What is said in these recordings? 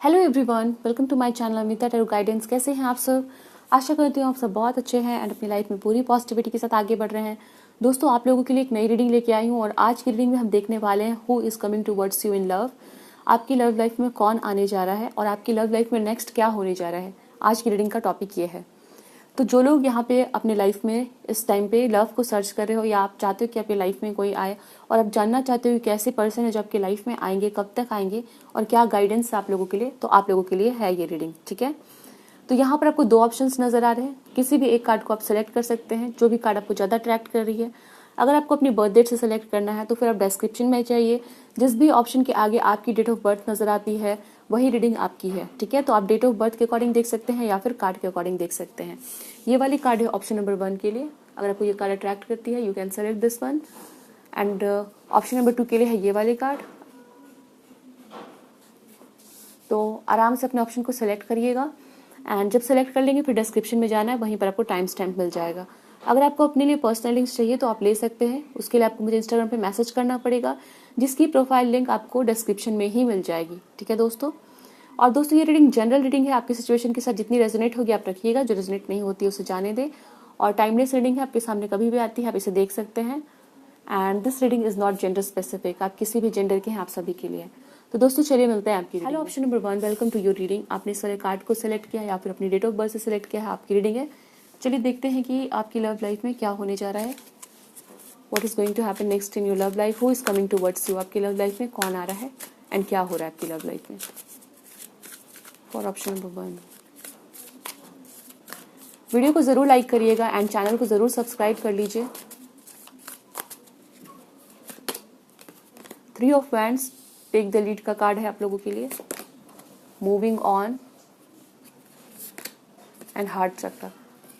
Hello everyone, welcome to my channel Amita tarot guidance. कैसे हैं आप सब? आशा करती हूँ आप सब बहुत अच्छे हैं एंड अपनी लाइफ में पूरी पॉजिटिविटी के साथ आगे बढ़ रहे हैं। दोस्तों, आप लोगों के लिए एक नई रीडिंग लेके आई हूँ और आज की रीडिंग में हम देखने वाले हैं who is coming towards you in love. आपकी लव लाइफ में कौन आने जा रहा है और आपकी लव लाइफ में नेक्स्ट क्या होने जा रहा है। आज की रीडिंग का टॉपिक ये है। तो जो लोग यहाँ पे अपने लाइफ में इस टाइम पे लव को सर्च कर रहे हो या आप चाहते हो कि आपकी लाइफ में कोई आए और आप जानना चाहते हो कि कैसे पर्सन है जो आपकी लाइफ में आएंगे, कब तक आएंगे और क्या गाइडेंस है आप लोगों के लिए, तो आप लोगों के लिए है ये रीडिंग। ठीक है, तो यहाँ पर आपको दो ऑप्शंस नजर आ रहे हैं। किसी भी एक कार्ड को आप सेलेक्ट कर सकते हैं, जो भी कार्ड आपको ज़्यादा अट्रैक्ट कर रही है। अगर आपको अपनी बर्थ डेट से सेलेक्ट करना है तो फिर आप डिस्क्रिप्शन में चाहिए, जिस भी ऑप्शन के आगे आपकी डेट ऑफ बर्थ नजर आती है वही रीडिंग आपकी है। ठीक है, तो आप डेट ऑफ बर्थ के अकॉर्डिंग देख सकते हैं या फिर कार्ड के अकॉर्डिंग देख सकते हैं। ये वाली कार्ड है ऑप्शन नंबर 1 के लिए। अगर आपको ये कार्ड अट्रैक्ट करती है you can select this one. And option number 2 के लिए है ये वाली कार्ड। तो आराम से अपने ऑप्शन को सिलेक्ट करिएगा एंड जब सेलेक्ट कर लेंगे फिर डिस्क्रिप्शन में जाना है, वहीं पर आपको टाइम स्टैम्प मिल जाएगा। अगर आपको अपने लिए पर्सनल लिंक्स चाहिए तो आप ले सकते हैं। उसके लिए आपको मुझे इंस्टाग्राम पे मैसेज करना पड़ेगा, जिसकी प्रोफाइल लिंक आपको डिस्क्रिप्शन में ही मिल जाएगी। ठीक है दोस्तों, और दोस्तों ये रीडिंग जनरल रीडिंग है, आपकी सिचुएशन के साथ जितनी रेजोनेट होगी आप रखिएगा, जो रेजोनेट नहीं होती है उसे जाने दें। और टाइमलेस रीडिंग है, आपके सामने कभी भी आती है, आप इसे देख सकते हैं। And this reading is not gender specific, आप किसी भी जेंडर के हैं, आप सभी के लिए। तो दोस्तों चलिए मिलते हैं आपकी। Hello option number 1, welcome to your reading. आपने इस वाले कार्ड को सिलेक्ट किया या फिर अपनी डेट ऑफ बर्थ से सिलेक्ट किया है, आपकी रीडिंग है। चलिए देखते हैं कि आपकी लव लाइफ में क्या होने जा रहा है। What is going to happen next in your love life, who is coming towards you. आपकी लव लाइफ में कौन आ रहा है एंड क्या हो रहा है आपकी लव लाइफ में। फॉर ऑप्शन नंबर 1, वीडियो को जरूर लाइक करिएगा एंड चैनल को जरूर सब्सक्राइब कर लीजिए। 3 of wands, take the lead का कार्ड है आप लोगों के लिए। Moving on and heart chakra.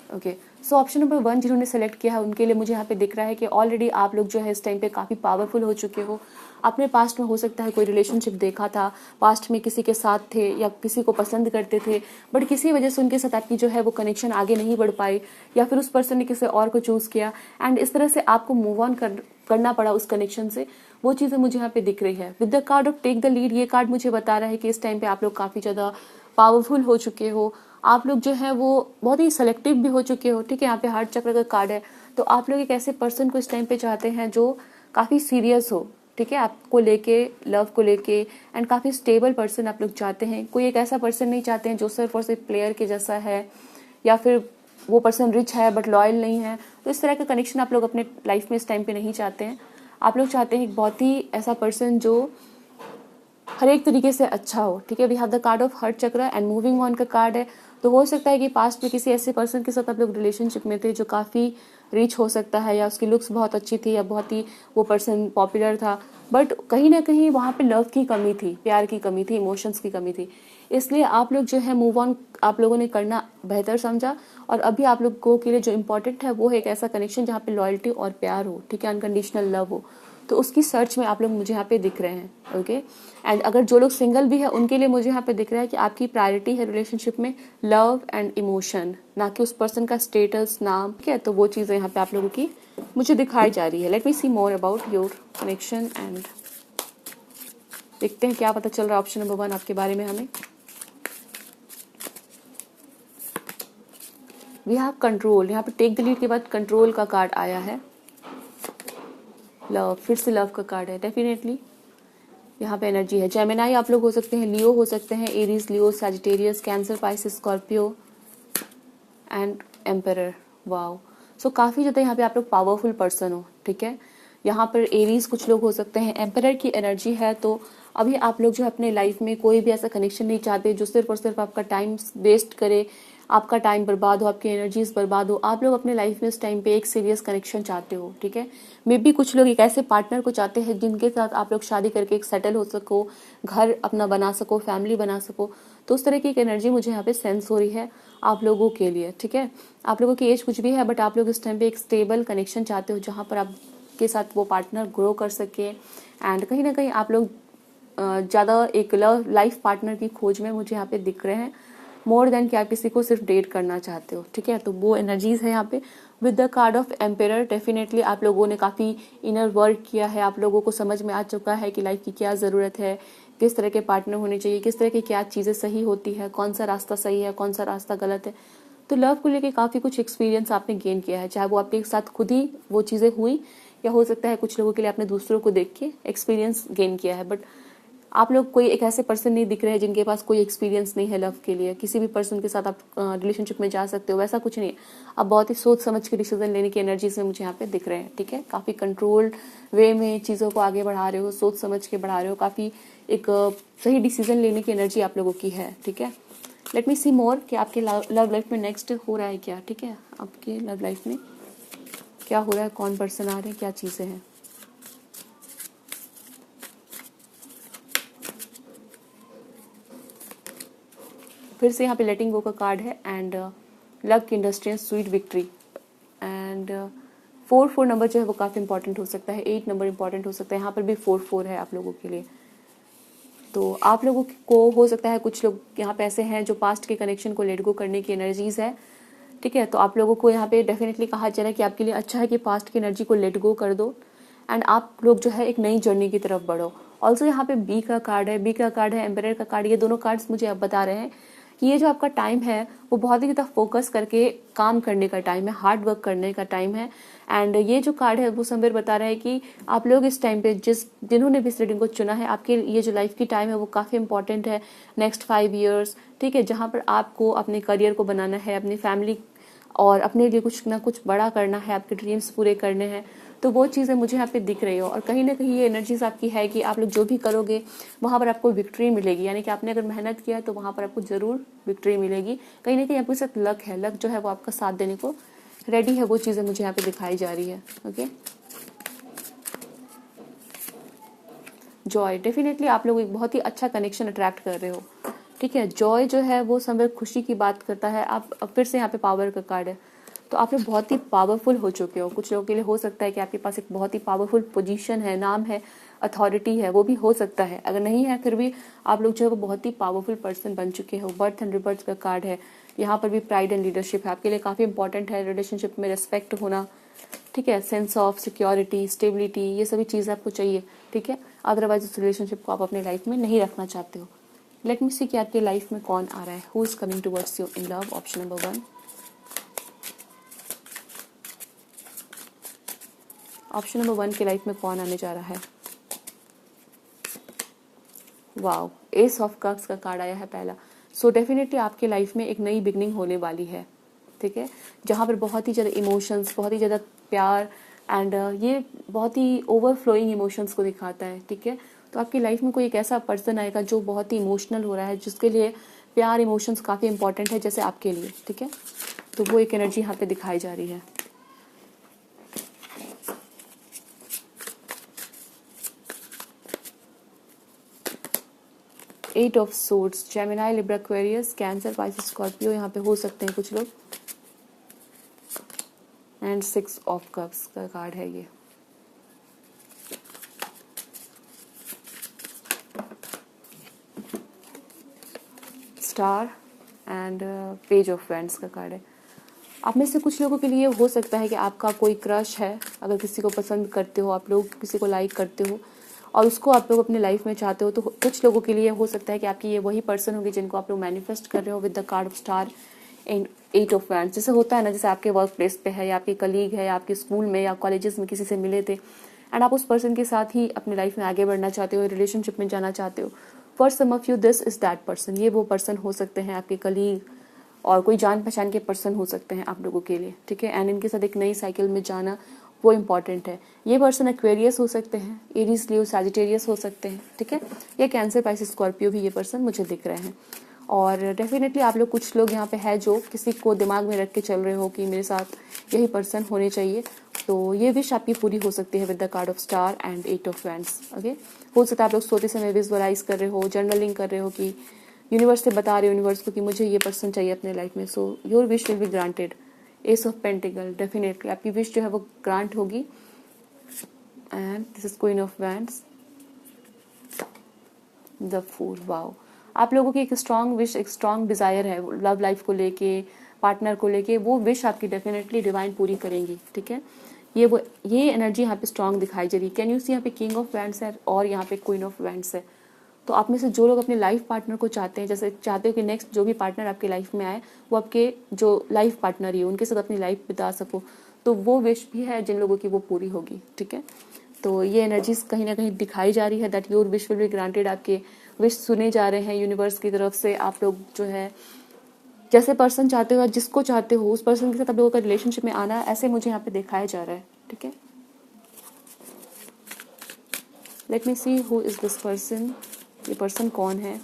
Okay, so option number 1 जिन्होंने सेलेक्ट किया है उनके लिए मुझे यहाँ पे दिख रहा है कि ऑलरेडी आप लोग जो है इस टाइम पे काफ़ी पावरफुल हो चुके हो। अपने पास्ट में हो सकता है कोई रिलेशनशिप देखा था, पास्ट में किसी के साथ थे या किसी को पसंद करते थे, बट किसी वजह से उनके साथ आपकी जो है वो कनेक्शन आगे नहीं बढ़ पाई या फिर उस पर्सन ने किसी और को चूज़ किया एंड इस तरह से आपको मूव ऑन करना पड़ा उस कनेक्शन से। वो चीज़ें मुझे यहाँ पे दिख रही है। With the card of take the lead, ये कार्ड मुझे बता रहा है कि इस टाइम पे आप लोग काफ़ी ज़्यादा पावरफुल हो चुके हो। आप लोग जो है वो बहुत ही सेलेक्टिव भी हो चुके हो। ठीक है, यहाँ पे हार्ट चक्र का कार्ड है, तो आप लोग एक ऐसे पर्सन को इस टाइम पे चाहते हैं जो काफ़ी सीरियस हो। ठीक है, आपको लेके, लव को लेके एंड काफ़ी स्टेबल पर्सन आप लोग चाहते हैं। कोई एक ऐसा पर्सन नहीं चाहते हैं जो सिर्फ और सिर्फ प्लेयर के जैसा है या फिर वो पर्सन रिच है बट लॉयल नहीं है। तो इस तरह का कनेक्शन आप लोग अपने लाइफ में इस टाइम पे नहीं चाहते हैं। आप लोग चाहते हैं एक बहुत ही ऐसा पर्सन जो हर एक तरीके से अच्छा हो। ठीक है, we have the card of heart chakra and moving on का कार्ड है। तो हो सकता है कि पास्ट में किसी ऐसे पर्सन के साथ आप लोग रिलेशनशिप में थे जो काफ़ी रिच हो सकता है या उसकी लुक्स बहुत अच्छी थी या बहुत ही वो पर्सन पॉपुलर था, बट कहीं ना कहीं वहाँ पे लव की कमी थी, प्यार की कमी थी, इमोशंस की कमी थी। इसलिए आप लोग जो है मूव ऑन आप लोगों ने करना बेहतर समझा और अभी आप लोगों के लिए जो इम्पोर्टेंट है वो है एक ऐसा कनेक्शन जहाँ पे लॉयल्टी और प्यार हो। ठीक है, अनकंडीशनल लव हो। तो उसकी सर्च में आप लोग मुझे यहाँ पे दिख रहे हैं। ओके, एंड अगर जो लोग सिंगल भी है उनके लिए मुझे यहाँ पे दिख रहा है कि आपकी प्रायोरिटी है रिलेशनशिप में लव एंड इमोशन, ना कि उस पर्सन का स्टेटस, नाम। ठीक है, तो वो चीज़ें यहाँ पे आप लोगों की मुझे दिखाई जा रही है। Let me see more about your connection and देखते हैं क्या पता चल रहा है ऑप्शन नंबर 1 आपके बारे में हमें। वी हैव कंट्रोल, यहाँ पे टेक द लीड के बाद कंट्रोल का कार्ड आया है। लव, फिर से लव का कार्ड है। डेफिनेटली यहाँ पे एनर्जी है। जेमिनाई आप लोग हो सकते हैं, लियो हो सकते हैं, Aries, Leo, Sagittarius, Cancer, Pisces, Scorpio and emperor. Wow, so काफ़ी ज़्यादा यहाँ पे आप लोग पावरफुल पर्सन हो। ठीक है, यहाँ पर एरीज कुछ लोग हो सकते हैं, एम्परर की एनर्जी है। तो अभी आप लोग जो अपने लाइफ में कोई भी ऐसा कनेक्शन नहीं चाहते जो सिर्फ और सिर्फ आपका टाइम वेस्ट करे, आपका टाइम बर्बाद हो, आपकी एनर्जीज बर्बाद हो। आप लोग अपने लाइफ में इस टाइम पे एक सीरियस कनेक्शन चाहते हो। ठीक है, मे बी कुछ लोग एक ऐसे पार्टनर को चाहते हैं जिनके साथ आप लोग शादी करके एक सेटल हो सको, घर अपना बना सको, फैमिली बना सको। तो उस तरह की एक एनर्जी मुझे यहाँ पे सेंस हो रही है आप लोगों के लिए। ठीक है, आप लोगों की एज कुछ भी है बट आप लोग इस टाइम पे एक स्टेबल कनेक्शन चाहते हो जहाँ पर आपके साथ वो पार्टनर ग्रो कर सके एंड कहीं ना कहीं आप लोग ज़्यादा एक लव लाइफ पार्टनर की खोज में मुझे यहाँ पे दिख रहे हैं, मोर देन कि आप किसी को सिर्फ डेट करना चाहते हो। ठीक है, तो वो एनर्जीज है यहाँ पे। With the card of emperor, definitely आप लोगों ने काफ़ी इनर वर्क किया है, आप लोगों को समझ में आ चुका है कि लाइफ की क्या ज़रूरत है, किस तरह के पार्टनर होने चाहिए, किस तरह की क्या चीज़ें सही होती है, कौन सा रास्ता सही है, कौन सा रास्ता गलत है। तो लव को लेके काफ़ी कुछ एक्सपीरियंस आपने गेन किया है, चाहे वो आपके साथ खुद ही वो चीज़ें हुई या हो सकता है कुछ लोगों के लिए आपने दूसरों को देख के एक्सपीरियंस गेन किया है। बट आप लोग कोई एक ऐसे पर्सन नहीं दिख रहे हैं जिनके पास कोई एक्सपीरियंस नहीं है लव के लिए। किसी भी पर्सन के साथ आप रिलेशनशिप में जा सकते हो, वैसा कुछ नहीं है। आप बहुत ही सोच समझ के डिसीजन लेने की एनर्जीज में मुझे यहाँ पे दिख रहे हैं, ठीक है। काफ़ी कंट्रोल्ड वे में चीज़ों को आगे बढ़ा रहे हो, सोच समझ के बढ़ा रहे हो, काफ़ी एक सही डिसीजन लेने की एनर्जी आप लोगों की है, ठीक है। लेट मी सी मोर कि आपके लव लाइफ में नेक्स्ट हो रहा है क्या, ठीक है। आपके लव लाइफ में क्या हो रहा है, कौन पर्सन आ रहे हैं, क्या चीज़ें हैं। फिर से यहाँ पे लेटिंग गो का कार्ड है and luck industry and sweet victory and 4 number जो है वो काफ़ी इंपॉर्टेंट हो सकता है। 8 नंबर इंपॉर्टेंट हो सकता है, यहाँ पर भी 4 है आप लोगों के लिए। तो आप लोगों को हो सकता है कुछ लोग यहाँ पे ऐसे हैं जो पास्ट के कनेक्शन को लेट गो करने की एनर्जीज है, ठीक है। तो आप लोगों को यहाँ पे डेफिनेटली कहा जा रहा है कि आपके लिए अच्छा है कि पास्ट की एनर्जी को लेट गो कर दो एंड आप लोग जो है एक नई जर्नी की तरफ बढ़ो। ऑल्सो यहाँ पे बी का कार्ड है, बी का कार्ड है, एम्परर का कार्ड। ये दोनों कार्ड्स मुझे अब बता रहे हैं कि ये जो आपका टाइम है वो बहुत ही ज़्यादा फोकस करके काम करने का टाइम है, हार्ड वर्क करने का टाइम है। एंड ये जो कार्ड है वो समवेयर बता रहा है कि आप लोग इस टाइम पे जिन्होंने भी इस रीडिंग को चुना है, आपके ये जो लाइफ की टाइम है वो काफ़ी इंपॉर्टेंट है, नेक्स्ट 5 ईयर्स, ठीक है। जहाँ पर आपको अपने करियर को बनाना है, अपनी फैमिली और अपने लिए कुछ ना कुछ बड़ा करना है, आपके ड्रीम्स पूरे करने हैं। तो वो चीज़ें मुझे यहाँ पे दिख रही हो और कहीं ना कहीं ये एनर्जीज आपकी है कि आप लोग जो भी करोगे वहाँ पर आपको विक्ट्री मिलेगी। यानी कि आपने अगर मेहनत किया तो वहाँ पर आपको ज़रूर विक्ट्री मिलेगी। कहीं ना कहीं आपके साथ लक है, लक जो है वो आपका साथ देने को रेडी है। वो चीज़ें मुझे यहाँ पे दिखाई जा रही है, ओके। जॉय, डेफिनेटली आप लोग एक बहुत ही अच्छा कनेक्शन अट्रैक्ट कर रहे हो, ठीक है। जॉय जो है वो समय खुशी की बात करता है। आप फिर से यहाँ पे पावर का कार्ड है, तो आप लोग बहुत ही पावरफुल हो चुके हो। कुछ लोगों के लिए हो सकता है कि आपके पास एक बहुत ही पावरफुल पोजीशन है, नाम है, अथॉरिटी है, वो भी हो सकता है। अगर नहीं है फिर भी आप लोग जो है वो बहुत ही पावरफुल पर्सन बन चुके हो। बर्थ एंड रिबर्थ का कार्ड है, यहाँ पर भी प्राइड एंड लीडरशिप है। आपके लिए काफ़ी इंपॉर्टेंट है रिलेशनशिप में रेस्पेक्ट होना, ठीक है। सेंस ऑफ सिक्योरिटी, स्टेबिलिटी, ये सभी चीज़ें आपको चाहिए, ठीक है। अदरवाइज उस रिलेशनशिप को आप अपने लाइफ में नहीं रखना चाहते हो। लेट मी सी कि आपके लाइफ में कौन आ रहा है, who is coming towards you in love. Option number 1, option number 1 के लाइफ में कौन आने जा रहा है। वाओ, एस ऑफ कप्स का कार्ड आया है पहला। सो डेफिनेटली आपके लाइफ में एक नई बिगनिंग होने वाली है, ठीक है। जहाँ पर बहुत ही ज़्यादा इमोशंस, बहुत ही ज़्यादा प्यार एंड ये बहुत ही ओवरफ्लोइंग इमोशंस को दिखाता है, ठीक है। तो आपकी लाइफ में कोई एक ऐसा पर्सन आएगा जो बहुत ही इमोशनल हो रहा है, जिसके लिए प्यार, इमोशंस काफ़ी इंपॉर्टेंट है, जैसे आपके लिए, ठीक है। तो वो एक एनर्जी यहाँ पे दिखाई जा रही है। Eight of swords, Gemini, Libra, Aquarius, cancer, Pisces, Scorpio यहाँ पे हो सकते हैं कुछ लोग। एंड 6 ऑफ कप्स का कार्ड है ये। Star and page of wands का कार्ड है। आप में से कुछ लोगों के लिए हो सकता है कि आपका कोई क्रश है। अगर किसी को पसंद करते हो, आप लोग किसी को लाइक करते हो और उसको आप लोग अपने लाइफ में चाहते हो, तो कुछ लोगों के लिए हो सकता है कि आपकी ये वही पर्सन होगी जिनको आप लोग मैनिफेस्ट कर रहे हो with the card of star and 8 of wands. जैसे होता है ना, जैसे आपके वर्क प्लेस पे है या आपके कलीग है या आपके स्कूल में या कॉलेजेस में किसी से मिले थे एंड आप उस पर्सन के साथ ही अपनी लाइफ में आगे बढ़ना चाहते हो, रिलेशनशिप में जाना चाहते हो। For some of you this is that person. ये वो पर्सन हो सकते हैं, आपके कलीग और कोई जान पहचान के पर्सन हो सकते हैं आप लोगों के लिए, ठीक है। एंड इनके साथ एक नई साइकिल में जाना वो इंपॉर्टेंट है। ये पर्सन एक्वेरियस हो सकते हैं, एरीज, लियो, सैजिटेरियस हो सकते हैं, ठीक है। या कैंसर, पाइसेस, स्कॉर्पियो भी ये पर्सन मुझे दिख रहे हैं। और डेफिनेटली आप लोग, कुछ लोग यहाँ पे है जो किसी को दिमाग में रख के चल रहे हो कि मेरे साथ यही पर्सन होने चाहिए। तो ये विश आपकी पूरी हो सकती है with the card of star and 8 of wands, okay. हो सकता है आप लोग सोते समय विजुअलाइज कर रहे हो, जर्नलिंग कर रहे हो कि यूनिवर्स से बता रहे हो यूनिवर्स को कि मुझे ये पर्सन चाहिए अपने लाइफ में। So your wish will be granted. Ace of pentacles, definitely आपकी विश जो है वो ग्रांट होगी। And this is queen of wands, the fool. Wow, आप लोगों की एक स्ट्रांग विश, एक स्ट्रांग डिजायर है लव लाइफ को लेके, पार्टनर को लेके। वो विश आपकी डेफिनेटली डिवाइन पूरी करेंगी, ठीक है। ये एनर्जी यहाँ पे स्ट्रांग दिखाई जा रही है। कैन यू सी, यहाँ पे किंग ऑफ वैंड्स है और यहाँ पे क्वीन ऑफ वैंड्स है। तो आप में से जो लोग अपने लाइफ पार्टनर को चाहते हैं, जैसे चाहते हो कि नेक्स्ट जो भी पार्टनर आपके लाइफ में आए वो आपके जो लाइफ पार्टनर ही हो, उनके साथ अपनी लाइफ बिता सको, तो वो विश भी है जिन लोगों की वो पूरी होगी। ठीक है, तो ये एनर्जीज कहीं ना कहीं दिखाई जा रही है that your wish will be granted. आपके विश सुने जा रहे हैं यूनिवर्स की तरफ से। आप लोग जो है जैसे पर्सन चाहते हो या जिसको चाहते हो उस पर्सन के साथ आप लोगों का रिलेशनशिप में आना, ऐसे मुझे यहाँ पे दिखाया जा रहा है। ठीक है, let me see who is this person. ये पर्सन कौन है?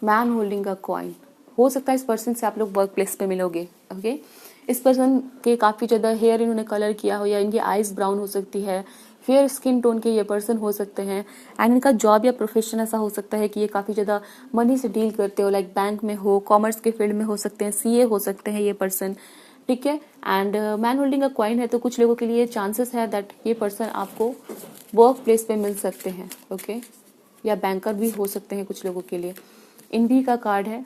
Man holding a coin. हो सकता है इस पर्सन से आप लोग वर्क प्लेस पे मिलोगे। ओके, इस पर्सन के काफ़ी ज़्यादा हेयर इन्होंने कलर किया हो या इनकी आइज ब्राउन हो सकती है, फेयर स्किन टोन के ये पर्सन हो सकते हैं। एंड इनका जॉब या प्रोफेशन ऐसा हो सकता है कि ये काफ़ी ज़्यादा मनी से डील करते हो, लाइक बैंक में हो, कॉमर्स के फील्ड में हो सकते हैं, सीए हो सकते हैं ये पर्सन। ठीक है, and man holding a coin है, तो कुछ लोगों के लिए चांसेस है दैट ये पर्सन आपको वर्क प्लेस पे मिल सकते हैं। ओके, या बैंकर भी हो सकते हैं कुछ लोगों के लिए। इनवी का कार्ड है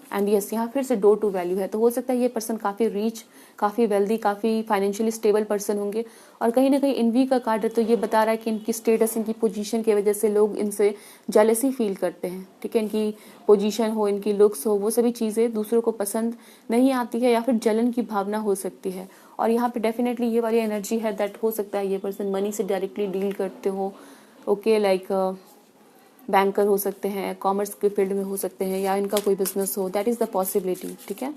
एंड यस, यहाँ फिर से डोर टू वैल्यू है, तो हो सकता है ये पर्सन काफ़ी रीच, काफ़ी वेल्दी, काफ़ी फाइनेंशियली स्टेबल पर्सन होंगे। और कहीं ना कहीं इनवी का कार्ड है, तो ये बता रहा है कि इनकी स्टेटस, इनकी पोजीशन की वजह से लोग इनसे जेलसी फील करते हैं। ठीक है, इनकी पोजीशन हो, इनकी लुक्स हो, वो सभी चीज़ें दूसरों को पसंद नहीं आती है या फिर जलन की भावना हो सकती है। और यहाँ पे डेफिनेटली ये वाली एनर्जी है दैट हो सकता है ये पर्सन मनी से डायरेक्टली डील करते हो। ओके, लाइक बैंकर हो सकते हैं, कॉमर्स के फील्ड में हो सकते हैं, या इनका कोई बिजनेस हो, दैट इज़ द पॉसिबिलिटी। ठीक है,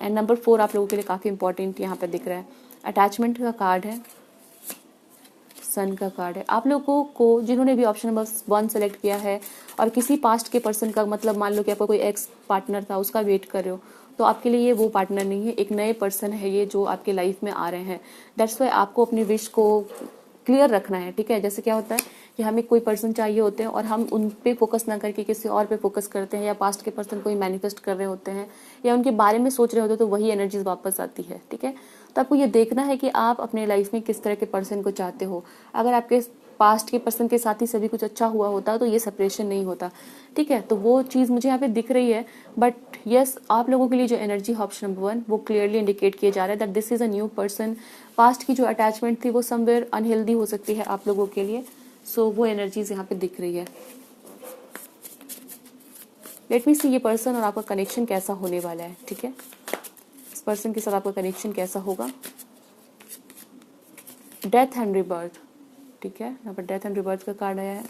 एंड नंबर 4 आप लोगों के लिए काफ़ी इंपॉर्टेंट यहाँ पे दिख रहा है। अटैचमेंट का कार्ड है, सन का कार्ड है। आप लोगों को जिन्होंने भी ऑप्शन नंबर 1 सेलेक्ट किया है और किसी पास्ट के पर्सन का, मतलब मान लो कि आपका कोई एक्स पार्टनर था उसका वेट कर रहे हो, तो आपके लिए ये वो पार्टनर नहीं है, एक नए पर्सन है ये जो आपके लाइफ में आ रहे हैं। दैट्स वाई आपको अपनी विश को क्लियर रखना है। ठीक है, जैसे क्या होता है कि हमें कोई पर्सन चाहिए होते हैं और हम उन पे फोकस ना करके किसी और पे फोकस करते हैं, या पास्ट के पर्सन को ही मैनिफेस्ट कर रहे होते हैं या उनके बारे में सोच रहे होते हैं, तो वही एनर्जीज वापस आती है। ठीक है, तो आपको ये देखना है कि आप अपने लाइफ में किस तरह के पर्सन को चाहते हो। अगर आपके पास्ट के पर्सन के साथ ही सभी कुछ अच्छा हुआ होता तो ये सेपरेशन नहीं होता। ठीक है, तो वो चीज़ मुझे यहाँ पे दिख रही है। बट यस, आप लोगों के लिए जो एनर्जी ऑप्शन नंबर 1 वो क्लियरली इंडिकेट किए जा रहा है that this is a new person. Past की जो अटैचमेंट थी वो समवेयर अनहेल्दी हो सकती है आप लोगों के लिए, सो वो एनर्जीज यहाँ पे दिख रही है। लेट मी सी ये पर्सन और आपका कनेक्शन कैसा होने वाला है। ठीक है, इस पर्सन के साथ आपका कनेक्शन कैसा होगा। Death and rebirth. ठीक है, यहाँ पर डेथ एंड रिबर्थ का कार्ड आया है।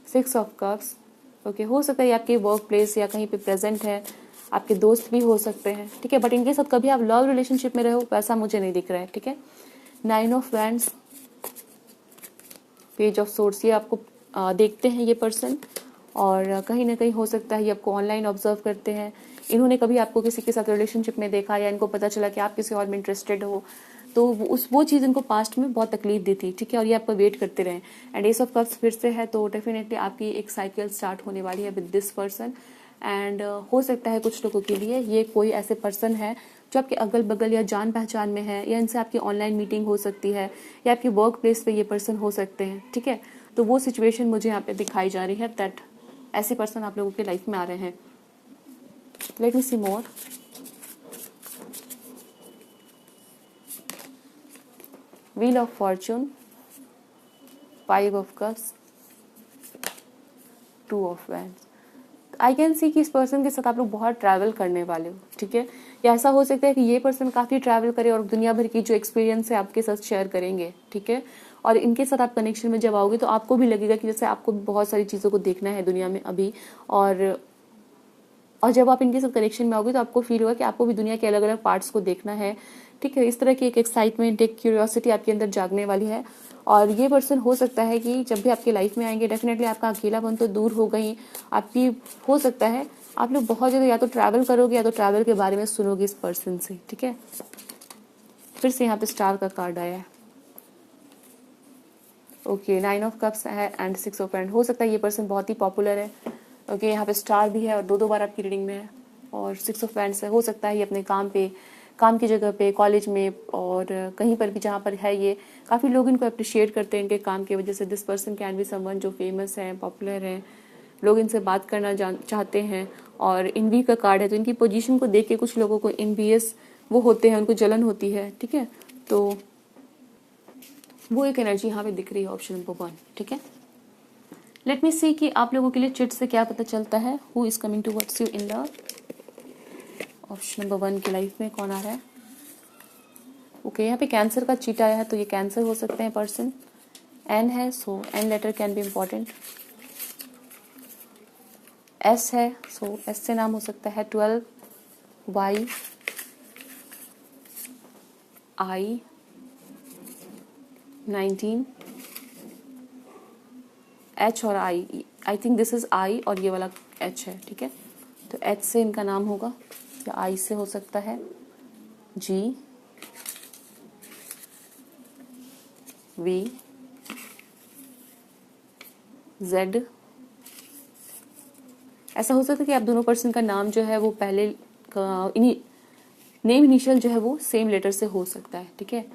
6 ऑफ कप्स। ओके, हो सकता है ये आपके वर्क प्लेस या कहीं पे प्रेजेंट है, आपके दोस्त भी हो सकते हैं। ठीक है, बट इनके साथ कभी आप लव रिलेशनशिप में रहो वैसा मुझे नहीं दिख रहा है। ठीक है, 9 of wands, page of source, ये आपको देखते हैं ये पर्सन, और कहीं ना कहीं हो सकता है ये आपको ऑनलाइन ऑब्जर्व करते हैं। इन्होंने कभी आपको किसी के साथ रिलेशनशिप में देखा या इनको पता चला कि आप किसी और में इंटरेस्टेड हो, तो वो चीज़ इनको पास्ट में बहुत तकलीफ दी थी। ठीक है, और ये आपको वेट करते रहे। एंड एस ऑफ कप्स फिर से है, तो डेफिनेटली आपकी एक साइकिल स्टार्ट होने वाली है विद दिस पर्सन। एंड हो सकता है कुछ लोगों के लिए ये कोई ऐसे पर्सन है जो आपके अगल बगल या जान पहचान में है, या इनसे आपकी ऑनलाइन मीटिंग हो सकती है, या आपकी वर्क प्लेस पे ये पर्सन हो सकते हैं। ठीक है, तो वो सिचुएशन मुझे यहाँ पे दिखाई जा रही है दैट ऐसे पर्सन आप लोगों के लाइफ में आ रहे हैं। Let me see more. Wheel of fortune, 5 of cups, 2 of wands. I can see कि इस पर्सन के साथ आप लोग बहुत ट्रैवल करने वाले हो। ठीक है, या ऐसा हो सकता है कि ये पर्सन काफ़ी ट्रैवल करे और दुनिया भर की जो एक्सपीरियंस है आपके साथ शेयर करेंगे। ठीक है, और इनके साथ आप कनेक्शन में जब आओगे तो आपको भी लगेगा कि जैसे आपको बहुत सारी चीज़ों को देखना है दुनिया में अभी, और जब आप इनके साथ कनेक्शन में आओगे तो आपको फील होगा कि आपको भी दुनिया के अलग अलग पार्ट्स को देखना है। ठीक है, इस तरह की एक एक्साइटमेंट, एक क्यूरियोसिटी आपके अंदर जागने वाली है। और ये पर्सन हो सकता है कि जब भी आपके लाइफ में आएंगे डेफिनेटली आपका अकेलापन तो दूर होगा ही, आपकी हो सकता है आप लोग बहुत ज़्यादा या तो ट्रैवल करोगे या तो ट्रैवल के बारे में सुनोगे इस पर्सन से। ठीक है, फिर से यहाँ पे स्टार का कार्ड आया है। ओके, 9 ऑफ कप्स है एंड 6 ऑफ वैंड। हो सकता है ये पर्सन बहुत ही पॉपुलर है। ओके, यहाँ पे स्टार भी है और 2 बार आपकी रीडिंग में है, और 6 ऑफ वैंड्स है। हो सकता है ये अपने काम पे, काम की जगह पे, कॉलेज में और कहीं पर भी जहाँ पर है ये, काफ़ी लोग इनको अप्रिशिएट करते हैं इनके काम की वजह से। This person can be someone जो फेमस है, पॉपुलर है, लोग इनसे बात करना चाहते हैं। और इनवी का कार्ड है, तो इनकी पोजीशन को देख के कुछ लोगों को इनवीएस वो होते हैं, उनको जलन होती है। ठीक है, तो वो एक एनर्जी यहाँ पे दिख रही है ऑप्शन नंबर 1, ठीक है। लेट मी सी कि आप लोगों के लिए चिट से क्या पता चलता है। Who is coming towards you in love, option number 1 की लाइफ में कौन आ रहा है। ओके, यहाँ पे कैंसर का चीट आया है, तो ये कैंसर हो सकते हैं पर्सन। एन है, so N letter can be important. S है, सो एस से नाम हो सकता है 12, वाई, आई 19, एच और I think this is I और ये वाला एच है, ठीक है। तो एच से इनका नाम होगा या आई से हो सकता है जी, वी, जेड। ऐसा हो सकता है कि आप दोनों पर्सन का नाम जो है वो पहले नेम इनिशियल जो है वो सेम लेटर से हो सकता है, ठीक है।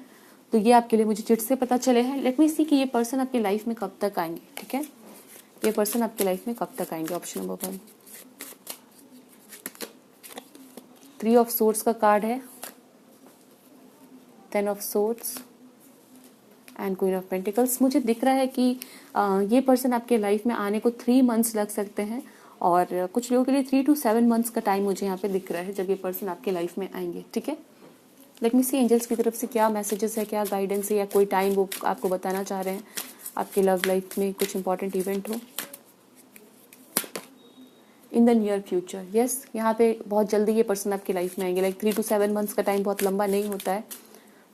तो ये आपके लिए मुझे चिट से पता चले हैं। लेट मी सी कि ये पर्सन आपकी लाइफ में कब तक आएंगे, ठीक है। ये पर्सन आपकी लाइफ में कब तक आएंगे, ऑप्शन नंबर 1। 3 ऑफ सोर्ड्स का कार्ड है, 10 of swords and queen of pentacles. मुझे दिख रहा है कि ये पर्सन आपके लाइफ में आने को 3 मंथ्स लग सकते हैं, और कुछ लोगों के लिए 3 to 7 मंथ्स का टाइम मुझे यहाँ पे दिख रहा है जब ये पर्सन आपके लाइफ में आएंगे, ठीक है। लेट मी सी एंजल्स की तरफ से क्या मैसेजेस है, क्या गाइडेंस है, या कोई टाइम वो आपको बताना चाह रहे हैं आपके लव लाइफ में कुछ इंपॉर्टेंट इवेंट हो in the near future. Yes, यहाँ पे बहुत जल्दी ये पर्सन आपकी लाइफ में आएंगे। लाइक 3 to 7 मंथ्स का टाइम बहुत लंबा नहीं होता है,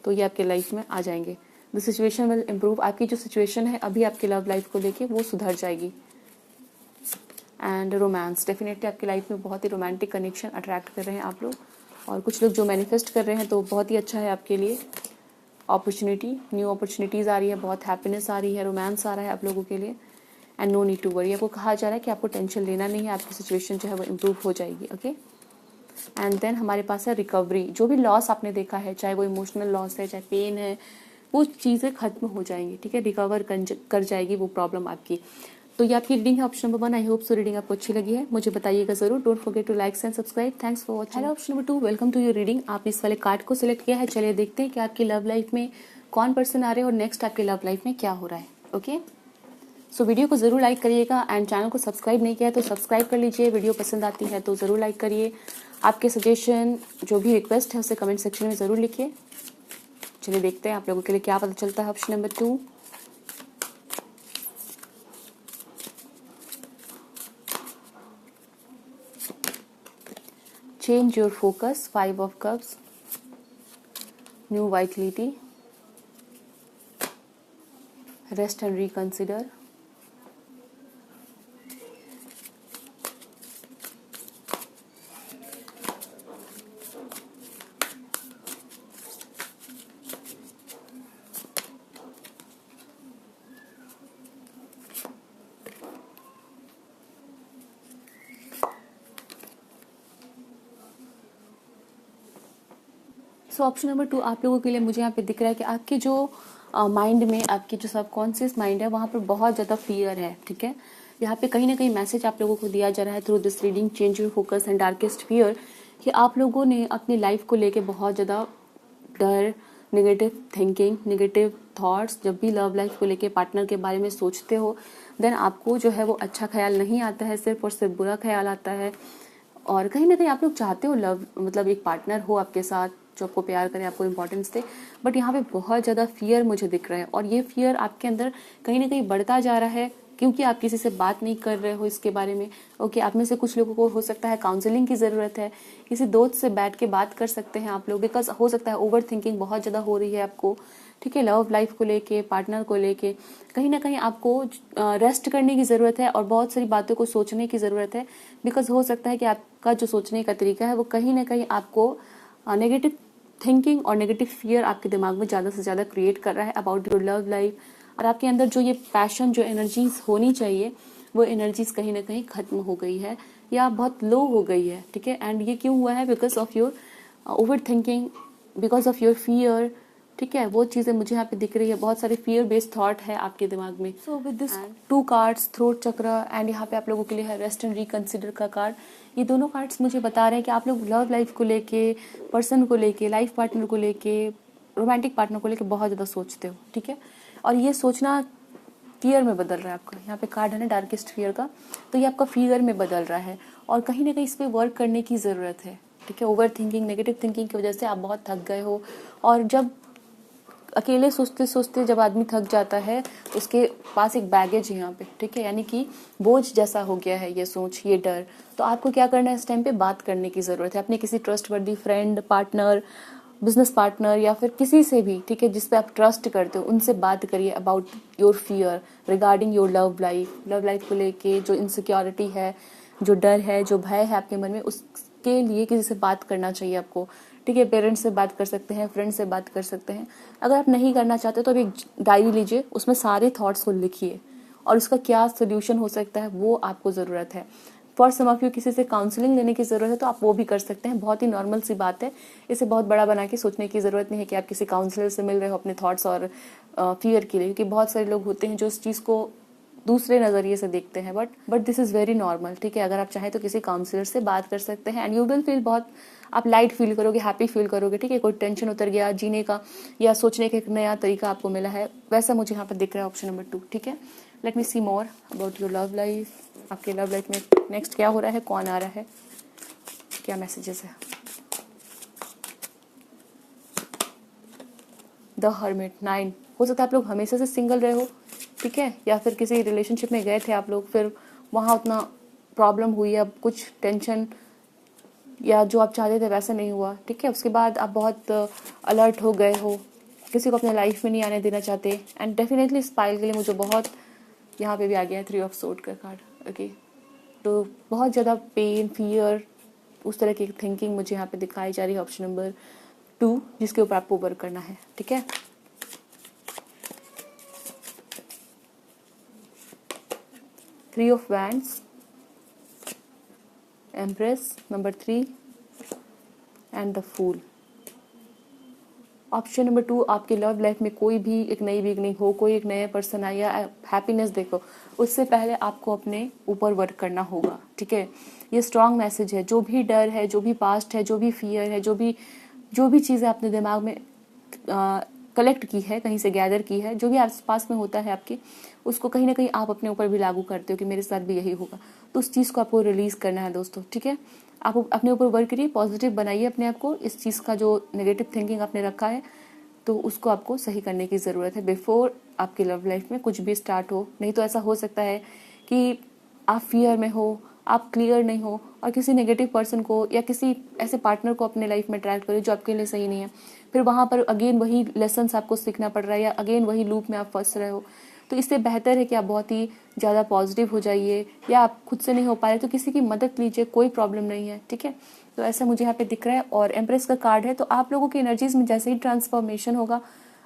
तो ये आपके लाइफ में आ जाएंगे। The situation will improve. आपकी जो सिचुएशन है अभी आपके लव लाइफ को लेके वो सुधर जाएगी। एंड रोमांस, डेफिनेटली आपकी लाइफ में बहुत ही रोमांटिक कनेक्शन अट्रैक्ट कर रहे हैं आप लोग, और कुछ लोग जो मैनिफेस्ट कर रहे हैं तो बहुत ही अच्छा है आपके लिए। अपॉर्चुनिटी, न्यू अपॉर्चुनिटीज़ आ रही है, बहुत हैप्पीनेस आ रही है, रोमांस आ रहा है आप लोगों के लिए। And no need to worry, आपको कहा जा रहा है कि आपको टेंशन लेना नहीं है, आपकी सिचुएशन जो है वो इम्प्रूव हो जाएगी, ओके। एंड देन हमारे पास है रिकवरी। जो भी लॉस आपने देखा है, चाहे वो इमोशनल लॉस है, चाहे पेन है, वो चीज़ें खत्म हो जाएंगी, ठीक है। रिकवर कर जाएगी वो प्रॉब्लम आपकी। तो ये आपकी रीडिंग है option number 1। I hope so reading आपको अच्छी लगी है, मुझे बताइएगा जरूर। Don't forget to like and subscribe. Thanks for watching. Hello option number 2, welcome to your reading. आपने इस वाले कार्ड को सिलेक्ट किया है। चलिए देखते हैं कि आपकी लव लाइफ में कौन पर्सन आ रहे हैं और नेक्स्ट आपकी लव लाइफ में क्या हो रहा है, ओके। सो वीडियो को जरूर लाइक करिएगा, एंड चैनल को सब्सक्राइब नहीं किया है तो सब्सक्राइब कर लीजिए। वीडियो पसंद आती है तो जरूर लाइक करिए। आपके सजेशन, जो भी रिक्वेस्ट है उसे कमेंट सेक्शन में जरूर लिखिए। चलिए देखते हैं आप लोगों के लिए क्या पता चलता है। Option number 2, change your focus, 5 of cups, new vitality, rest and reconsider, so option number 2 आप लोगों के लिए मुझे यहाँ पे दिख रहा है कि आपके जो माइंड में, आपके जो सबकॉन्शियस माइंड है वहाँ पर बहुत ज़्यादा फियर है, ठीक है। यहाँ पे कहीं ना कहीं मैसेज आप लोगों को दिया जा रहा है through this reading, change your focus and darkest fear, कि आप लोगों ने अपनी लाइफ को लेके बहुत ज़्यादा डर, नेगेटिव थिंकिंग, नेगेटिव थॉट्स, जब भी लव लाइफ को लेके पार्टनर के बारे में सोचते हो देन आपको जो है वो अच्छा ख्याल नहीं आता है, सिर्फ और सिर्फ बुरा ख्याल आता है। और कहीं ना कहीं आप लोग चाहते हो लव, मतलब एक पार्टनर हो आपके साथ जो आपको प्यार करे, आपको इंपॉर्टेंस दे, बट यहाँ पे बहुत ज़्यादा फियर मुझे दिख रहा है, और ये फियर आपके अंदर कहीं ना कहीं बढ़ता जा रहा है क्योंकि आप किसी से बात नहीं कर रहे हो इसके बारे में, ओके। आप में से कुछ लोगों को हो सकता है काउंसलिंग की ज़रूरत है, किसी दोस्त से बैठ के बात कर सकते हैं आप लोग, बिकॉज हो सकता है ओवर थिंकिंग बहुत ज़्यादा हो रही है आपको, ठीक है। लव लाइफ को लेके, पार्टनर को लेके कहीं ना कहीं आपको रेस्ट करने की ज़रूरत है और बहुत सारी बातों को सोचने की ज़रूरत है, बिकॉज हो सकता है कि आपका जो सोचने का तरीका है वो कहीं ना कहीं आपको नेगेटिव थिंकिंग और नेगेटिव फियर आपके दिमाग में ज़्यादा से ज़्यादा क्रिएट कर रहा है अबाउट योर लव लाइफ, और आपके अंदर जो ये पैशन, जो एनर्जीज होनी चाहिए वो एनर्जीज कहीं ना कहीं खत्म हो गई है या बहुत लो हो गई है, ठीक है। एंड ये क्यों हुआ है? Because of your over thinking, because of your fear, ठीक है। वो चीज़ें मुझे यहाँ पे दिख रही है, बहुत सारे फियर बेस्ड थॉट है आपके दिमाग में। So with this 2 cards, throat चक्र, एंड यहाँ पे आप लोगों के लिए है रेस्ट एंड रिकंसिडर का कार्ड। ये दोनों कार्ड्स मुझे बता रहे हैं कि आप लोग लव लाइफ को लेके, पर्सन को लेके, लाइफ पार्टनर को लेके, रोमांटिक पार्टनर को लेके बहुत ज़्यादा सोचते हो, ठीक है। और ये सोचना फियर में बदल रहा है आपका। यहाँ पे कार्ड है ना डार्केस्ट फियर का, तो ये आपका फियर में बदल रहा है और कहीं ना कहीं इस पर वर्क करने की ज़रूरत है, ठीक है। ओवर थिंकिंग, नेगेटिव थिंकिंग की वजह से आप बहुत थक गए हो, और जब अकेले सोचते सोचते जब आदमी थक जाता है, उसके पास एक बैगेज है यहाँ पे, ठीक है, यानी कि बोझ जैसा हो गया है ये सोच, ये डर। तो आपको क्या करना है, इस टाइम पे बात करने की ज़रूरत है अपने किसी trustworthy friend, partner, business partner या फिर किसी से भी, ठीक है, जिस पे आप ट्रस्ट करते हो, उनसे बात करिए about your fear regarding your love life को लेके जो इनसिक्योरिटी है, जो डर है, जो भय है आपके मन में, उसके लिए किसी से बात करना चाहिए आपको, ठीक है। पेरेंट्स से बात कर सकते हैं, फ्रेंड से बात कर सकते हैं। अगर आप नहीं करना चाहते तो अभी एक डायरी लीजिए, उसमें सारे थॉट्स को लिखिए और उसका क्या सोल्यूशन हो सकता है वो आपको ज़रूरत है। फॉर सम ऑफ यू किसी से काउंसलिंग लेने की ज़रूरत है तो आप वो भी कर सकते हैं, बहुत ही नॉर्मल सी बात है, इसे बहुत बड़ा बना के सोचने की ज़रूरत नहीं है कि आप किसी काउंसलर से मिल रहे हो अपने थॉट्स और फियर के लिए, क्योंकि बहुत सारे लोग होते हैं जो इस चीज़ को दूसरे नज़रिए से देखते हैं, but this is very normal, ठीक है। अगर आप चाहें तो किसी काउंसलर से बात कर सकते हैं एंड यू विल फील बहुत, आप लाइट फील करोगे, हैप्पी फील करोगे, ठीक है। कोई टेंशन उतर गया, जीने का या सोचने का एक नया तरीका आपको मिला है, वैसा मुझे यहाँ पर दिख रहा है ऑप्शन नंबर 2, ठीक है। Let me see more about your love life. आपके लव लाइफ में नेक्स्ट क्या हो रहा है, कौन आ रहा है, क्या मैसेजेस है। द हर्मिट 9, हो सकता है आप लोग हमेशा से सिंगल रहे हो, ठीक है, या फिर किसी रिलेशनशिप में गए थे आप लोग, फिर वहाँ उतना प्रॉब्लम हुई, अब कुछ टेंशन या जो आप चाहते थे वैसा नहीं हुआ, ठीक है। उसके बाद आप बहुत अलर्ट हो गए हो, किसी को अपने लाइफ में नहीं आने देना चाहते, एंड डेफिनेटली इस पाइल के लिए मुझे बहुत, यहाँ पे भी आ गया है 3 ऑफ सोर्ड का कार्ड, ओके। तो बहुत ज़्यादा पेन, फियर, उस तरह की थिंकिंग मुझे यहाँ पे दिखाई जा रही है ऑप्शन नंबर 2, जिसके ऊपर आपको वर्क करना है, ठीक है। Three of wands, empress number 3 and the fool. Option number 2, आपके लव लाइफ में कोई भी एक नई बिगनिंग हो, कोई एक नया पर्सन आए या हैप्पीनेस देखो, उससे पहले आपको अपने ऊपर वर्क करना होगा, ठीक है। ये स्ट्रॉन्ग मैसेज है। जो भी डर है, जो भी पास्ट है, जो भी फियर है, जो भी चीज़ें आपने दिमाग में कलेक्ट की है, कहीं से गैदर की है, जो भी आस पास में होता है आपके, उसको कहीं ना कहीं आप अपने ऊपर भी लागू करते हो कि मेरे साथ भी यही होगा, तो उस चीज़ को आपको रिलीज करना है दोस्तों, ठीक है। आप अपने ऊपर वर्क करिए, पॉजिटिव बनाइए अपने आप को, इस चीज़ का जो नेगेटिव थिंकिंग आपने रखा है तो उसको आपको सही करने की ज़रूरत है बिफोर आपकी लव लाइफ में कुछ भी स्टार्ट हो। नहीं तो ऐसा हो सकता है कि आप फियर में हो, आप क्लियर नहीं हो और किसी नेगेटिव पर्सन को या किसी ऐसे पार्टनर को अपने लाइफ में अट्रैक्ट करें जो आपके लिए सही नहीं है, फिर वहाँ पर अगेन वही लेसन्स आपको सीखना पड़ रहा है या अगेन वही लूप में आप फंस रहे हो। तो इससे बेहतर है कि आप बहुत ही ज़्यादा पॉजिटिव हो जाइए, या आप खुद से नहीं हो पा रहे तो किसी की मदद लीजिए, कोई प्रॉब्लम नहीं है, ठीक है। तो ऐसा मुझे यहाँ पे दिख रहा है। और एम्प्रेस का कार्ड है, तो आप लोगों की एनर्जीज में जैसे ही ट्रांसफॉर्मेशन होगा,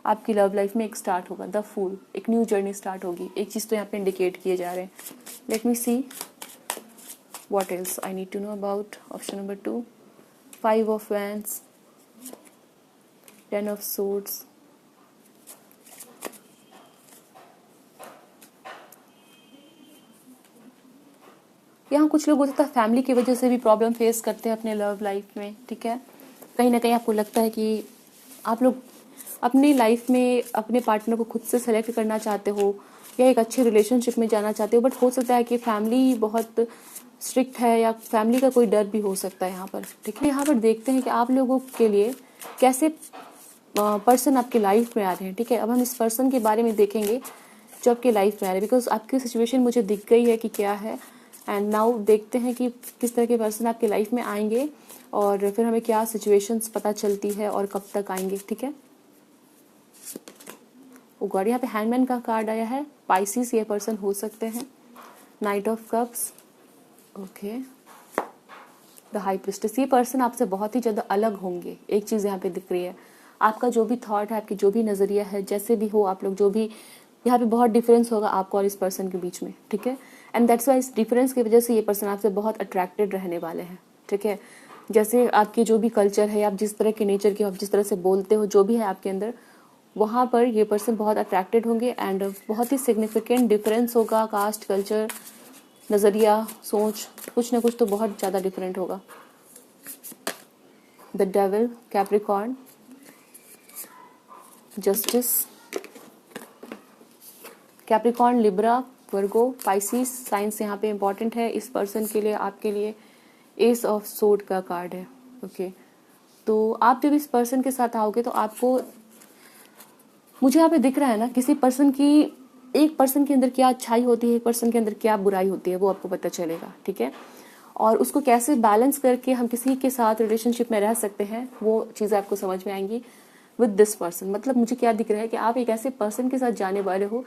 आपकी लव लाइफ में एक स्टार्ट होगा, द फूल, एक न्यू जर्नी स्टार्ट होगी। एक चीज़ तो यहाँ पे इंडिकेट किए जा रहे हैं। Let me see what else I need to know about option number 2, 5 of wands, 10 of swords, यहाँ कुछ लोग हो सकता है फैमिली की वजह से भी प्रॉब्लम फेस करते हैं अपने लव लाइफ में, ठीक है। कहीं ना कहीं आपको लगता है कि आप लोग अपनी लाइफ में अपने पार्टनर को खुद से सेलेक्ट करना चाहते हो या एक अच्छे रिलेशनशिप में जाना चाहते हो, बट हो सकता है कि फैमिली बहुत स्ट्रिक्ट है या फैमिली का कोई डर भी हो सकता है यहाँ पर, ठीक है। यहाँ पर देखते हैं कि आप लोगों के लिए कैसे पर्सन आपके लाइफ में आ रहे हैं, ठीक है। अब हम इस पर्सन के बारे में देखेंगे जो आपके लाइफ में आ रहे हैं, बिकॉज आपकी सिचुएशन मुझे दिख गई है कि क्या है, एंड नाउ देखते हैं कि किस तरह के पर्सन आपके लाइफ में आएंगे और फिर हमें क्या सिचुएशंस पता चलती है और कब तक आएंगे, ठीक है। ओ गॉड, यहाँ पे हैंगमैन का कार्ड आया है। पाइसिस ये पर्सन हो सकते हैं। Night of cups, okay, the high priestess, ये पर्सन आपसे बहुत ही ज़्यादा अलग होंगे। एक चीज़ यहाँ पे दिख रही है, आपका जो भी थॉट है, आपकी जो भी नज़रिया है, जैसे भी हो आप लोग, जो भी यहाँ पे बहुत डिफरेंस होगा आपको और इस पर्सन के बीच में, ठीक है। एंड दैट्स वाई इस डिफरेंस की वजह से ये पर्सन आपसे बहुत अट्रैक्टेड रहने वाले हैं, ठीक है। जैसे आपकी जो भी कल्चर है, आप जिस तरह के नेचर के हो, आप जिस तरह से बोलते हो, जो भी है आपके अंदर, वहाँ पर ये पर्सन बहुत अट्रैक्टेड होंगे एंड बहुत ही सिग्निफिकेंट डिफरेंस होगा। कास्ट, कल्चर, नज़रिया, सोच, कुछ ना कुछ तो बहुत ज़्यादा डिफरेंट होगा। The devil, Capricorn, justice, Capricorn, Libra, Virgo, Pisces science यहाँ पे इम्पॉर्टेंट है इस पर्सन के लिए, आपके लिए। एस ऑफ सोर्ड का कार्ड है। ओके, तो आप जब इस पर्सन के साथ आओगे तो आपको, मुझे यहाँ पे दिख रहा है ना, किसी पर्सन की, एक पर्सन के अंदर क्या अच्छाई होती है, एक पर्सन के अंदर क्या बुराई होती है, वो आपको पता चलेगा, ठीक है। और उसको कैसे बैलेंस करके हम किसी के साथ रिलेशनशिप में रह सकते हैं, वो चीज़ें आपको समझ में आएंगी विद दिस पर्सन। मतलब मुझे क्या दिख रहा है कि आप एक ऐसे पर्सन के साथ जाने वाले हो।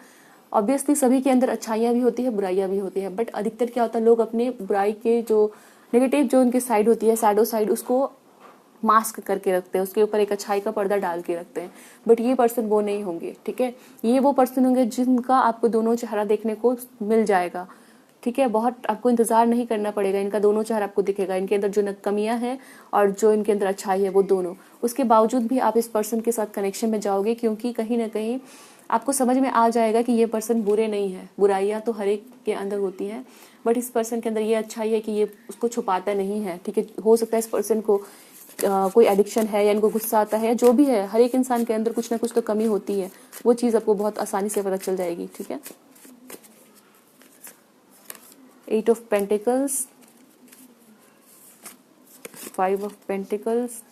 ऑब्वियसली सभी के अंदर अच्छाइयाँ भी होती है, बुराइयाँ भी होती है, बट अधिकतर क्या होता है, लोग अपने बुराई के जो नेगेटिव जो उनकी साइड होती है, शैडो साइड, उसको मास्क करके रखते हैं, उसके ऊपर एक अच्छाई का पर्दा डाल के रखते हैं। बट ये पर्सन वो नहीं होंगे, ठीक है। ये वो पर्सन होंगे जिनका आपको दोनों चेहरा देखने को मिल जाएगा, ठीक है। बहुत आपको इंतजार नहीं करना पड़ेगा, इनका दोनों चेहरा आपको दिखेगा, इनके अंदर जो कमियां हैं और जो इनके अंदर अच्छाई है वो दोनों। उसके बावजूद भी आप इस पर्सन के साथ कनेक्शन में जाओगे, क्योंकि कहीं ना कहीं आपको समझ में आ जाएगा कि ये पर्सन बुरे नहीं है। बुराइयां तो हर एक के अंदर होती हैं, बट इस पर्सन के अंदर ये अच्छाई है कि ये उसको छुपाता नहीं है, ठीक है। हो सकता है इस पर्सन को कोई एडिक्शन है, या इनको गुस्सा आता है, जो भी है, हर एक इंसान के अंदर कुछ ना कुछ तो कमी होती है, वो चीज़ आपको बहुत आसानी से पता चल जाएगी, ठीक है। 8 of pentacles, 5 of pentacles,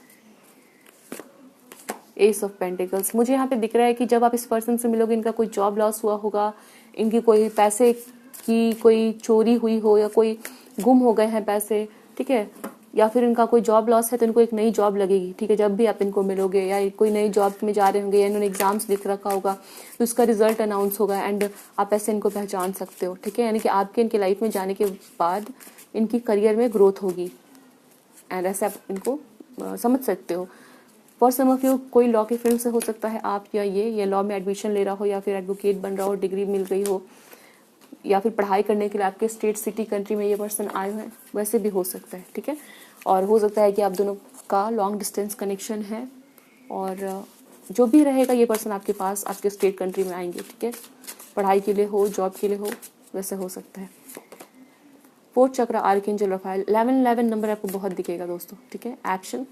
S of pentacles. मुझे यहाँ पे दिख रहा है कि जब आप इस पर्सन से मिलोगे, इनका कोई जॉब लॉस हुआ होगा, इनकी कोई पैसे की कोई चोरी हुई हो, या कोई गुम हो गए हैं पैसे, ठीक है, या फिर इनका कोई जॉब लॉस है तो इनको एक नई जॉब लगेगी, ठीक है। जब भी आप इनको मिलोगे, या कोई नई जॉब में जा रहे होंगे, या इन्होंने एग्जाम्स लिख रखा होगा तो उसका रिजल्ट अनाउंस होगा, एंड आप ऐसे इनको पहचान सकते हो, ठीक है। यानी कि आपके इनके लाइफ में जाने के बाद इनकी करियर में ग्रोथ होगी, एंड ऐसे आप इनको समझ सकते हो। फॉर सम ऑफ यू कोई लॉ के फील्ड से हो सकता है आप, या ये लॉ में एडमिशन ले रहा हो, या फिर एडवोकेट बन रहा हो, डिग्री मिल गई हो, या फिर पढ़ाई करने के लिए आपके स्टेट, सिटी, कंट्री में ये पर्सन आए हैं, वैसे भी हो सकता है, ठीक है। और हो सकता है कि आप दोनों का लॉन्ग डिस्टेंस कनेक्शन है, और जो भी रहेगा ये पर्सन आपके पास, आपके स्टेट, कंट्री में आएंगे, ठीक है। पढ़ाई के लिए हो, जॉब के लिए हो, वैसे हो सकता है। 4th चक्र, आर्कएंजल रफाएल। 11 नंबर आपको बहुत दिखेगा दोस्तों, ठीक है। Action,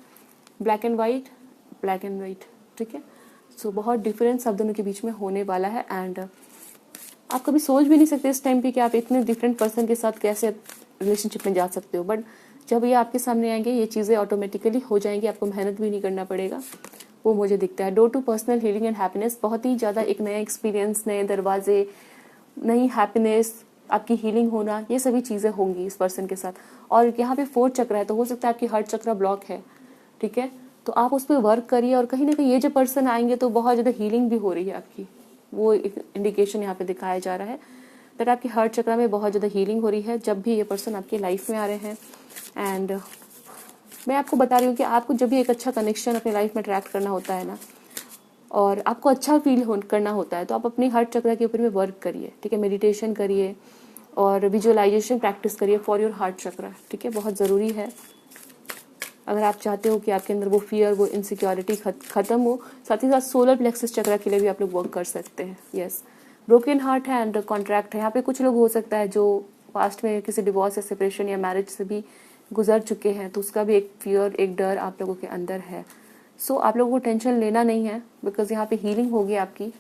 black and white, black and white, ठीक है। सो बहुत डिफरेंस आप दोनों के बीच में होने वाला है, एंड आप कभी सोच भी नहीं सकते इस टाइम पे कि आप इतने डिफरेंट पर्सन के साथ कैसे रिलेशनशिप में जा सकते हो, बट जब ये आपके सामने आएंगे ये चीज़ें ऑटोमेटिकली हो जाएंगी, आपको मेहनत भी नहीं करना पड़ेगा, वो मुझे दिखता है। Door to personal healing and happiness, बहुत ही ज़्यादा एक नया एक्सपीरियंस, नए दरवाजे, नई हैप्पीनेस, आपकी हीलिंग होना, ये सभी चीज़ें होंगी इस पर्सन के साथ। और यहाँ पे 4th चक्र है, तो हो सकता है आपकी हार्ट चक्र ब्लॉक है, ठीक है। तो आप उस पर वर्क करिए, और कहीं ना कहीं ये जो पर्सन आएंगे तो बहुत ज़्यादा हीलिंग भी हो रही है आपकी, वो एक इंडिकेशन यहाँ पे दिखाया जा रहा है दैट आपकी हार्ट चक्र में बहुत ज़्यादा हीलिंग हो रही है जब भी ये पर्सन आपकी लाइफ में आ रहे हैं। एंड मैं आपको बता रही हूँ कि आपको जब भी एक अच्छा कनेक्शन अपनी लाइफ में अट्रैक्ट करना होता है ना, और आपको अच्छा फील करना होता है, तो आप अपनी हार्ट चक्र के ऊपर में वर्क करिए, ठीक है। मेडिटेशन करिए और विजुअलाइजेशन प्रैक्टिस करिए फॉर योर हार्ट चक्र, ठीक है, बहुत ज़रूरी है। अगर आप चाहते हो कि आपके अंदर वो फियर, वो इनसिक्योरिटी खत्म हो, साथ ही साथ सोलर प्लेक्सस चक्र के लिए भी आप लोग वर्क कर सकते हैं। यस, ब्रोकन हार्ट है एंड कॉन्ट्रैक्ट है। यहाँ पे कुछ लोग हो सकता है जो पास्ट में किसी डिवोर्स या सेपरेशन या मैरिज से भी गुजर चुके हैं, तो उसका भी एक फियर, एक डर आप लोगों के अंदर है। सो आप लोगों को टेंशन लेना नहीं है, बिकॉज यहाँ पे हीलिंग होगी आपकी,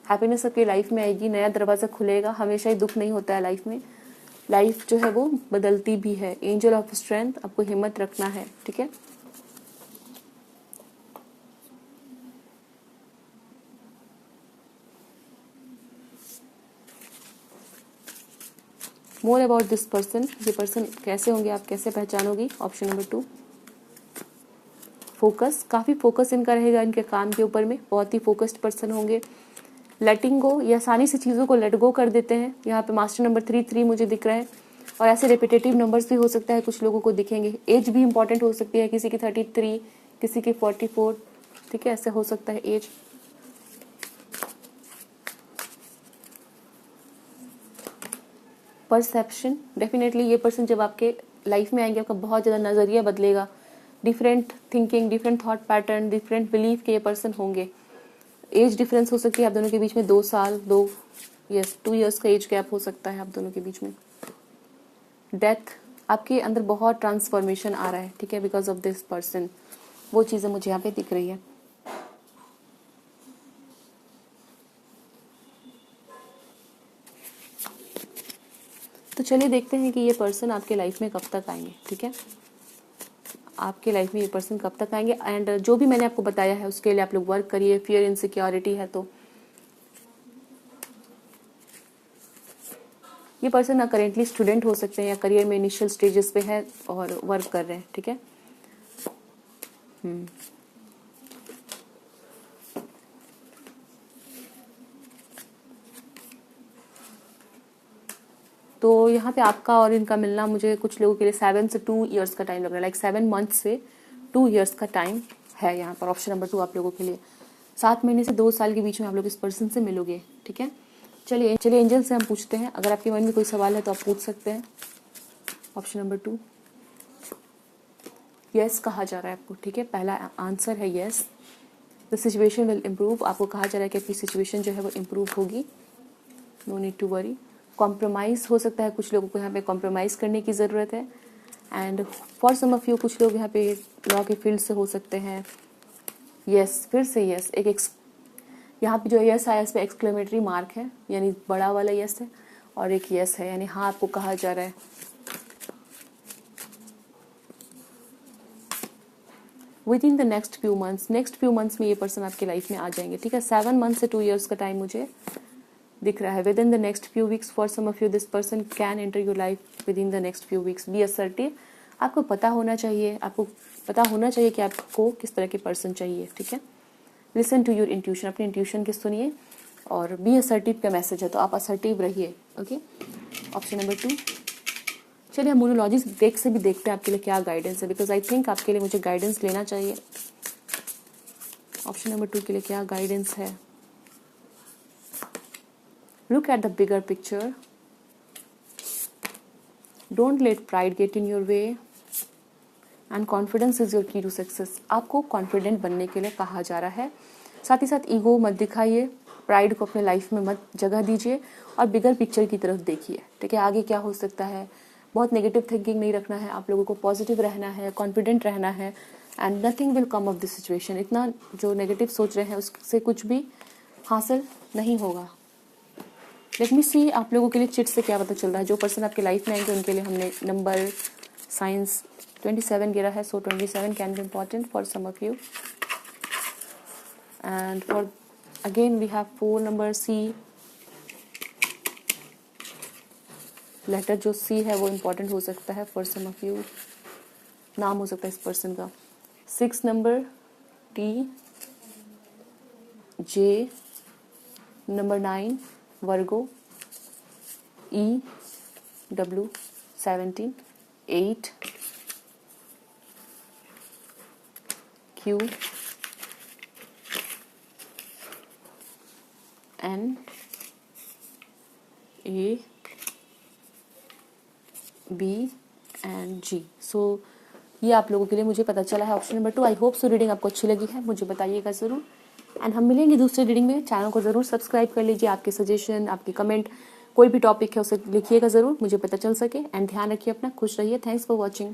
हैप्पीनेस आपकी लाइफ में आएगी, नया दरवाज़ा खुलेगा। हमेशा ही दुख नहीं होता है लाइफ में, लाइफ जो है वो बदलती भी है। एंजल ऑफ स्ट्रेंथ, आपको हिम्मत रखना है, ठीक है। मोर अबाउट दिस पर्सन, ये पर्सन कैसे होंगे, आप कैसे पहचानोगी? ऑप्शन नंबर 2, फोकस, काफ़ी फोकस इनका रहेगा इनके काम के ऊपर में, बहुत ही फोकस्ड पर्सन होंगे। लेटिंग गो, ये आसानी से चीज़ों को लेट गो कर देते हैं। यहाँ पे मास्टर नंबर 3 मुझे दिख रहा है, और ऐसे रिपीटेटिव नंबर्स भी हो सकता है कुछ लोगों को दिखेंगे। एज भी इंपॉर्टेंट हो सकती है, किसी की 33, किसी की 44, ठीक है, ऐसे हो सकता है एज। परसेप्शन, डेफिनेटली ये पर्सन जब आपके लाइफ में आएंगे आपका बहुत ज़्यादा नज़रिया बदलेगा, different thinking, different thought pattern, different belief के ये पर्सन होंगे। एज डिफरेंस हो सकती है आप दोनों के बीच में 2 साल, 2 ईयर्स का एज गैप हो सकता है आप दोनों के बीच में। डेथ, आपके अंदर बहुत ट्रांसफॉर्मेशन आ रहा है, ठीक है, बिकॉज ऑफ दिस पर्सन, वो चीज़ें मुझे यहाँ पे दिख रही है। तो चलिए देखते हैं कि ये पर्सन आपके लाइफ में कब तक आएंगे, ठीक है। आपके लाइफ में ये पर्सन कब तक आएंगे, एंड जो भी मैंने आपको बताया है उसके लिए आप लोग वर्क करिए। फियर इनसिक्योरिटी है तो ये पर्सन ना करेंटली स्टूडेंट हो सकते हैं या करियर में इनिशियल स्टेजेस पे है और वर्क कर रहे हैं, ठीक है। तो यहाँ पे आपका और इनका मिलना मुझे कुछ लोगों के लिए 7 से 2 ईयर्स का टाइम लग रहा है, लाइक 7 मंथ से 2 ईयर्स का टाइम है यहाँ पर। ऑप्शन नंबर 2 आप लोगों के लिए 7 महीने से 2 साल के बीच में आप लोग इस पर्सन से मिलोगे, ठीक है। चलिए एंजल से हम पूछते हैं, अगर आपके मन में कोई सवाल है तो आप पूछ सकते हैं। ऑप्शन नंबर 2 यस कहा जा रहा है आपको, ठीक है। पहला आंसर है yes, the situation will improve. आपको कहा जा रहा है कि आपकी सिचुएशन जो है वो इम्प्रूव होगी, no need to worry. Compromise हो सकता है, कुछ लोगों को यहाँ पे कॉम्प्रोमाइज़ करने की ज़रूरत है। And for some of you कुछ लोग यहाँ पे लॉ के फील्ड से हो सकते हैं। यस, फिर से यस, यहाँ पे जो यस आया इस पे एक्सक्लेमेटरी मार्क है, यानी बड़ा वाला यस है, और एक यस है, यानी हाँ आपको कहा जा रहा है। Within the next few months में ये पर्सन आपकी लाइफ में आ जाएंगे, ठीक है। 7 मंथ से 2 ईयर्स का टाइम मुझे दिख रहा है। Within the next few weeks for some of you this person can enter your life within the next few weeks. Be assertive, आपको पता होना चाहिए कि आपको किस तरह के पर्सन चाहिए, ठीक है। लिसन टू योर इंट्यूशन, अपने इंट्यूशन के सुनिए, और बी असर्टिव का मैसेज है तो आप असर्टिव रहिए, ओके। ऑप्शन नंबर 2, चलिए हम मोनोलॉजी देख से भी देखते हैं आपके लिए क्या गाइडेंस है, बिकॉज आई थिंक आपके लिए मुझे गाइडेंस लेना चाहिए। ऑप्शन नंबर 2 के लिए क्या गाइडेंस है। Look at the bigger picture, don't let pride get in your way, and confidence is your की टू सक्सेस। आपको कॉन्फिडेंट बनने के लिए कहा जा रहा है। साथ ही साथ ईगो मत दिखाइए, प्राइड को अपने लाइफ में मत जगह दीजिए, और बिगर पिक्चर की तरफ देखिए, ठीक है। आगे क्या हो सकता है, बहुत नेगेटिव थिंकिंग नहीं रखना है, आप लोगों को पॉजिटिव रहना है, कॉन्फिडेंट रहना है, and nothing will come of this situation. इतना जो नेगेटिव सोच रहे हैं उससे कुछ भी हासिल नहीं होगा। लेट मी सी आप लोगों के लिए चिट से क्या पता चल रहा है। जो पर्सन आपके लाइफ में आएंगे उनके लिए हमने नंबर साइंस 27 गिरा है, so 27 can be important for some of you, and for again we have 4 number C. Letter जो सी है वो इम्पॉर्टेंट हो सकता है फॉर सम ऑफ यू, नाम हो सकता है इस पर्सन का। 6 number T, J, number 9 Virgo, E, W, 17, 8, Q, N, A, B and G. So ये आप लोगों के लिए मुझे पता चला है option number 2। I hope so reading आपको अच्छी लगी है, मुझे बताइएगा ज़रूर, एंड हम मिलेंगे दूसरे रीडिंग में। चैनल को ज़रूर सब्सक्राइब कर लीजिए, आपके सजेशन, आपके कमेंट, कोई भी टॉपिक है उसे लिखिएगा ज़रूर, मुझे पता चल सके। एंड ध्यान रखिए अपना, खुश रहिए। Thanks for watching.